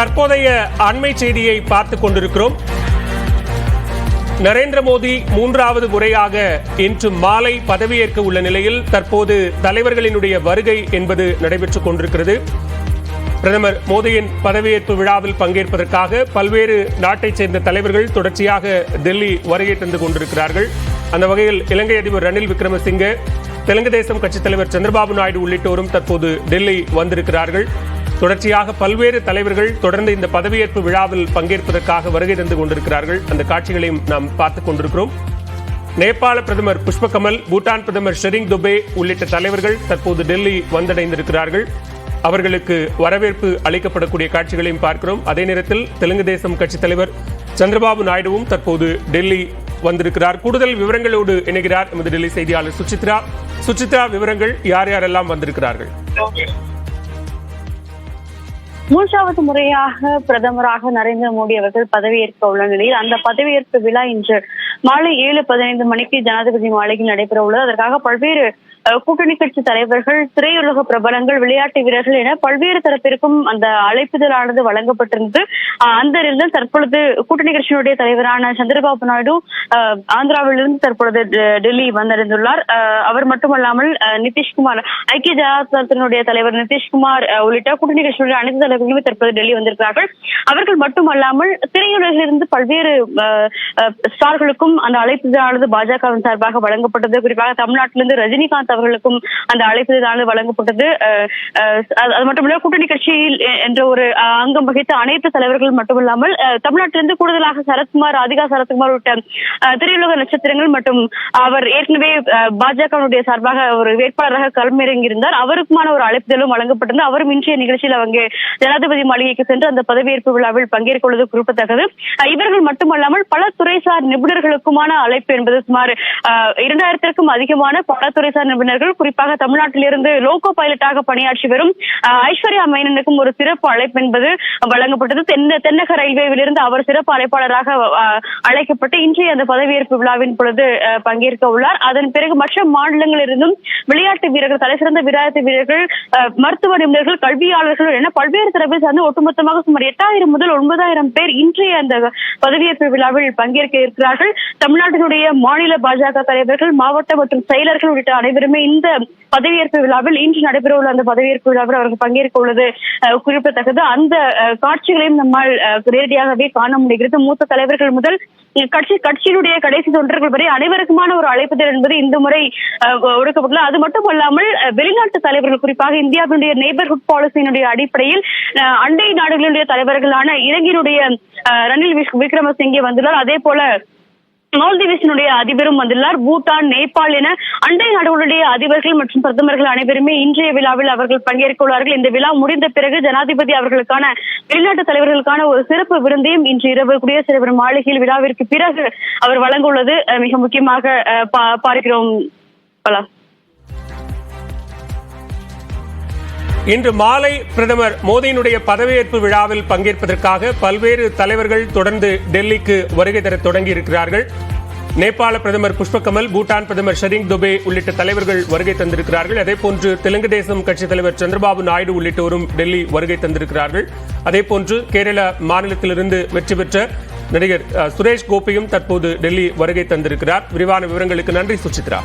தற்போதைய அண்மை செய்தியை பார்த்துக் கொண்டிருக்கிறோம். நரேந்திர மோடி மூன்றாவது முறையாக இன்று மாலை பதவியேற்க உள்ள நிலையில் தற்போது தலைவர்களினுடைய வருகை என்பது நடைபெற்றுக் கொண்டிருக்கிறது. பிரதமர் மோடியின் பதவியேற்பு விழாவில் பங்கேற்பதற்காக பல்வேறு நாட்டைச் சேர்ந்த தலைவர்கள் தொடர்ச்சியாக டெல்லி வருகை தந்து கொண்டிருக்கிறார்கள். அந்த வகையில் இலங்கை அதிபர் ரணில் விக்ரமசிங்கே, தெலுங்கு தேசம் கட்சித் தலைவர் சந்திரபாபு நாயுடு உள்ளிட்டோரும் தற்போது டெல்லி வந்திருக்கிறார்கள். தொடர்ச்சியாக பல்வேறு தலைவர்கள் தொடர்ந்து இந்த பதவியேற்பு விழாவில் பங்கேற்பதற்காக வருகை தந்து கொண்டிருக்கிறார்கள். அந்த காட்சிகளையும் நாம் பார்த்துக் கொண்டிருக்கிறோம். நேபாள பிரதமர் புஷ்பகமல், பூட்டான் பிரதமர் ஷெரிங் துபே உள்ளிட்ட தலைவர்கள் தற்போது டெல்லி வந்தடைந்திருக்கிறார்கள். அவர்களுக்கு வரவேற்பு அளிக்கப்படக்கூடிய காட்சிகளையும் பார்க்கிறோம். அதே நேரத்தில் தெலுங்கு தேசம் கட்சித் தலைவர் சந்திரபாபு நாயுடுவும் தற்போது டெல்லி வந்திருக்கிறார். கூடுதல் விவரங்களோடு இணைகிறார் எமது டெல்லி செய்தியாளர் சுசித்ரா. சுசித்ரா, விவரங்கள் யார் யாரெல்லாம் வந்திருக்கிறார்கள்? மூன்றாவது முறையாக பிரதமராக நரேந்திர மோடி அவர்கள் பதவியேற்க உள்ள நிலையில் அந்த பதவியேற்பு விழா இன்று மாலை 7:15 மணிக்கு ஜனாதிபதி மாளிகையில் நடைபெற உள்ளது. அதற்காக பல்வேறு கூட்டணி கட்சி தலைவர்கள், திரையுலக பிரபலங்கள், விளையாட்டு வீரர்கள் என பல்வேறு தரப்பிற்கும் அந்த அழைப்புதலானது வழங்கப்பட்டிருந்தது. அந்த நிலையில் தற்பொழுது கூட்டணி கட்சியினுடைய தலைவரான சந்திரபாபு நாயுடு ஆந்திராவிலிருந்து தற்பொழுது டெல்லி வந்தடைந்துள்ளார். அவர் மட்டுமல்லாமல் நிதிஷ்குமார், ஐக்கிய ஜனதாதளத்தினுடைய தலைவர் நிதிஷ்குமார் உள்ளிட்ட கூட்டணி கட்சியினுடைய அனைத்து தலைவர்களுமே தற்போது டெல்லி வந்திருக்கிறார்கள். அவர்கள் மட்டுமல்லாமல் திரையுலகிலிருந்து பல்வேறு ஸ்டார்களுக்கும் அந்த அழைப்புதலானது பாஜகவின் சார்பாக வழங்கப்பட்டது. குறிப்பாக தமிழ்நாட்டிலிருந்து ரஜினிகாந்த் அவர்களுக்கும் அந்த அழைப்புதலானது வழங்கப்பட்டது. அது மட்டுமல்ல, கூட்டணி கட்சியில் என்ற ஒரு அங்கம் வகித்த அனைத்து தலைவர்கள் மட்டுமில்லாமல் தமிழ்நாட்டிலிருந்து கூடுதலாக சரத்குமார், ராதிகா சரத்குமார் உள்ளிட்ட திரையுலக நட்சத்திரங்கள் மற்றும் அவர் ஏற்கனவே பாஜகவுடைய சார்பாக ஒரு வேட்பாளராக களமிறங்கியிருந்தார், அவருக்குமான ஒரு அழைப்புதலும் வழங்கப்பட்டது. அவரும் இன்றைய நிகழ்ச்சியில் அவங்க ஜனாதிபதி மாளிகைக்கு சென்று அந்த பதவியேற்பு விழாவில் பங்கேற்க உள்ளது குறிப்பிடத்தக்கது. இவர்கள் மட்டுமல்லாமல் பல துறைசார் நிபுணர்களுக்குமான அழைப்பு என்பது சுமார் 2000க்கும் அதிகமான பல துறைசார் நிபுணர்கள், குறிப்பாக தமிழ்நாட்டிலிருந்து லோகோ பைலட்டாக பணியாற்றி வரும் ஐஸ்வர்யா மேனனுக்கும் ஒரு சிறப்பு அழைப்பு என்பது வழங்கப்பட்டது. தென்னக ரயில்வேவிலிருந்து அவர் சிறப்பு அழைப்பாளராக அழைக்கப்பட்டு இன்றைய அந்த பதவியேற்பு விழாவின் பொழுது பங்கேற்க உள்ளார். அதன் பிறகு மற்ற மாநிலங்களிலிருந்தும் விளையாட்டு வீரர்கள், தலைசிறந்த விளையாட்டு வீரர்கள், மருத்துவ நிபுணர்கள், கல்வியாளர்கள் என பல்வேறு தரப்பில் சார்ந்து ஒட்டுமொத்தமாக சுமார் 8000 முதல் 9000 பேர் இன்றைய அந்த பதவியேற்பு விழாவில் பங்கேற்க இருக்கிறார்கள். தமிழ்நாட்டினுடைய மாநில பாஜக தலைவர்கள், மாவட்ட மற்றும் செயலர்கள் உள்ளிட்ட அனைவருமே இந்த பதவியேற்பு விழாவில் இன்று நடைபெற உள்ள அந்த பதவியேற்பு விழாவில் அவர்கள் பங்கேற்க உள்ளது குறிப்பிடத்தக்கது. அந்த காட்சிகளையும் நம்மால் நேரடியாகவே காண முடிகிறது. மூத்த தலைவர்கள் முதல் கட்சியினுடைய கடைசி தொண்டர்கள் வரை அனைவருக்குமான ஒரு அழைப்புதல் என்பது இந்த முறை ஒடுக்கப்பட்டுள்ளது. அது மட்டுமல்லாமல் வெளிநாட்டு தலைவர்கள், குறிப்பாக இந்தியாவினுடைய நெய்பர்ஹுட் பாலிசியினுடைய அடிப்படையில் அண்டை நாடுகளுடைய தலைவர்களான இலங்கையினுடைய ரணில் விக்ரமசிங்கே வந்துள்ளார். அதே போல மால்தீவ்ஸினுடைய அதிபரும் வந்துள்ளார். பூட்டான், நேபாள் என அண்டை நாடுகளுடைய அதிபர்கள் மற்றும் பிரதமர்கள் அனைவருமே இன்றைய விழாவில் அவர்கள் பங்கேற்க உள்ளார்கள். இந்த விழா முடிந்த பிறகு ஜனாதிபதி அவர்களுக்கான வெளிநாட்டு தலைவர்களுக்கான ஒரு சிறப்பு விருந்தையும் இன்று இரவு குடியரசுத் தலைவர் மாளிகையில் விழாவிற்கு பிறகு அவர் வழங்க உள்ளது மிக முக்கியமாக பார்க்கிறோம். இன்று மாலை பிரதமர் மோடியினுடைய பதவியேற்பு விழாவில் பங்கேற்பதற்காக பல்வேறு தலைவர்கள் தொடர்ந்து டெல்லிக்கு வருகை தர தொடங்கி இருக்கிறார்கள். நேபாள பிரதமர் புஷ்பகமல், பூட்டான் பிரதமர் ஷெரிங் துபே உள்ளிட்ட தலைவர்கள் வருகை தந்திருக்கிறார்கள். அதேபோன்று தெலுங்கு தேசம் கட்சித் தலைவர் சந்திரபாபு நாயுடு உள்ளிட்டோரும் டெல்லி வருகை தந்திருக்கிறார்கள். அதேபோன்று கேரள மாநிலத்திலிருந்து வெற்றி பெற்ற நடிகர் சுரேஷ் கோபியும் தற்போது டெல்லி வருகை தந்திருக்கிறார். விரிவான விவரங்களுக்கு நன்றி சுசித்ரா.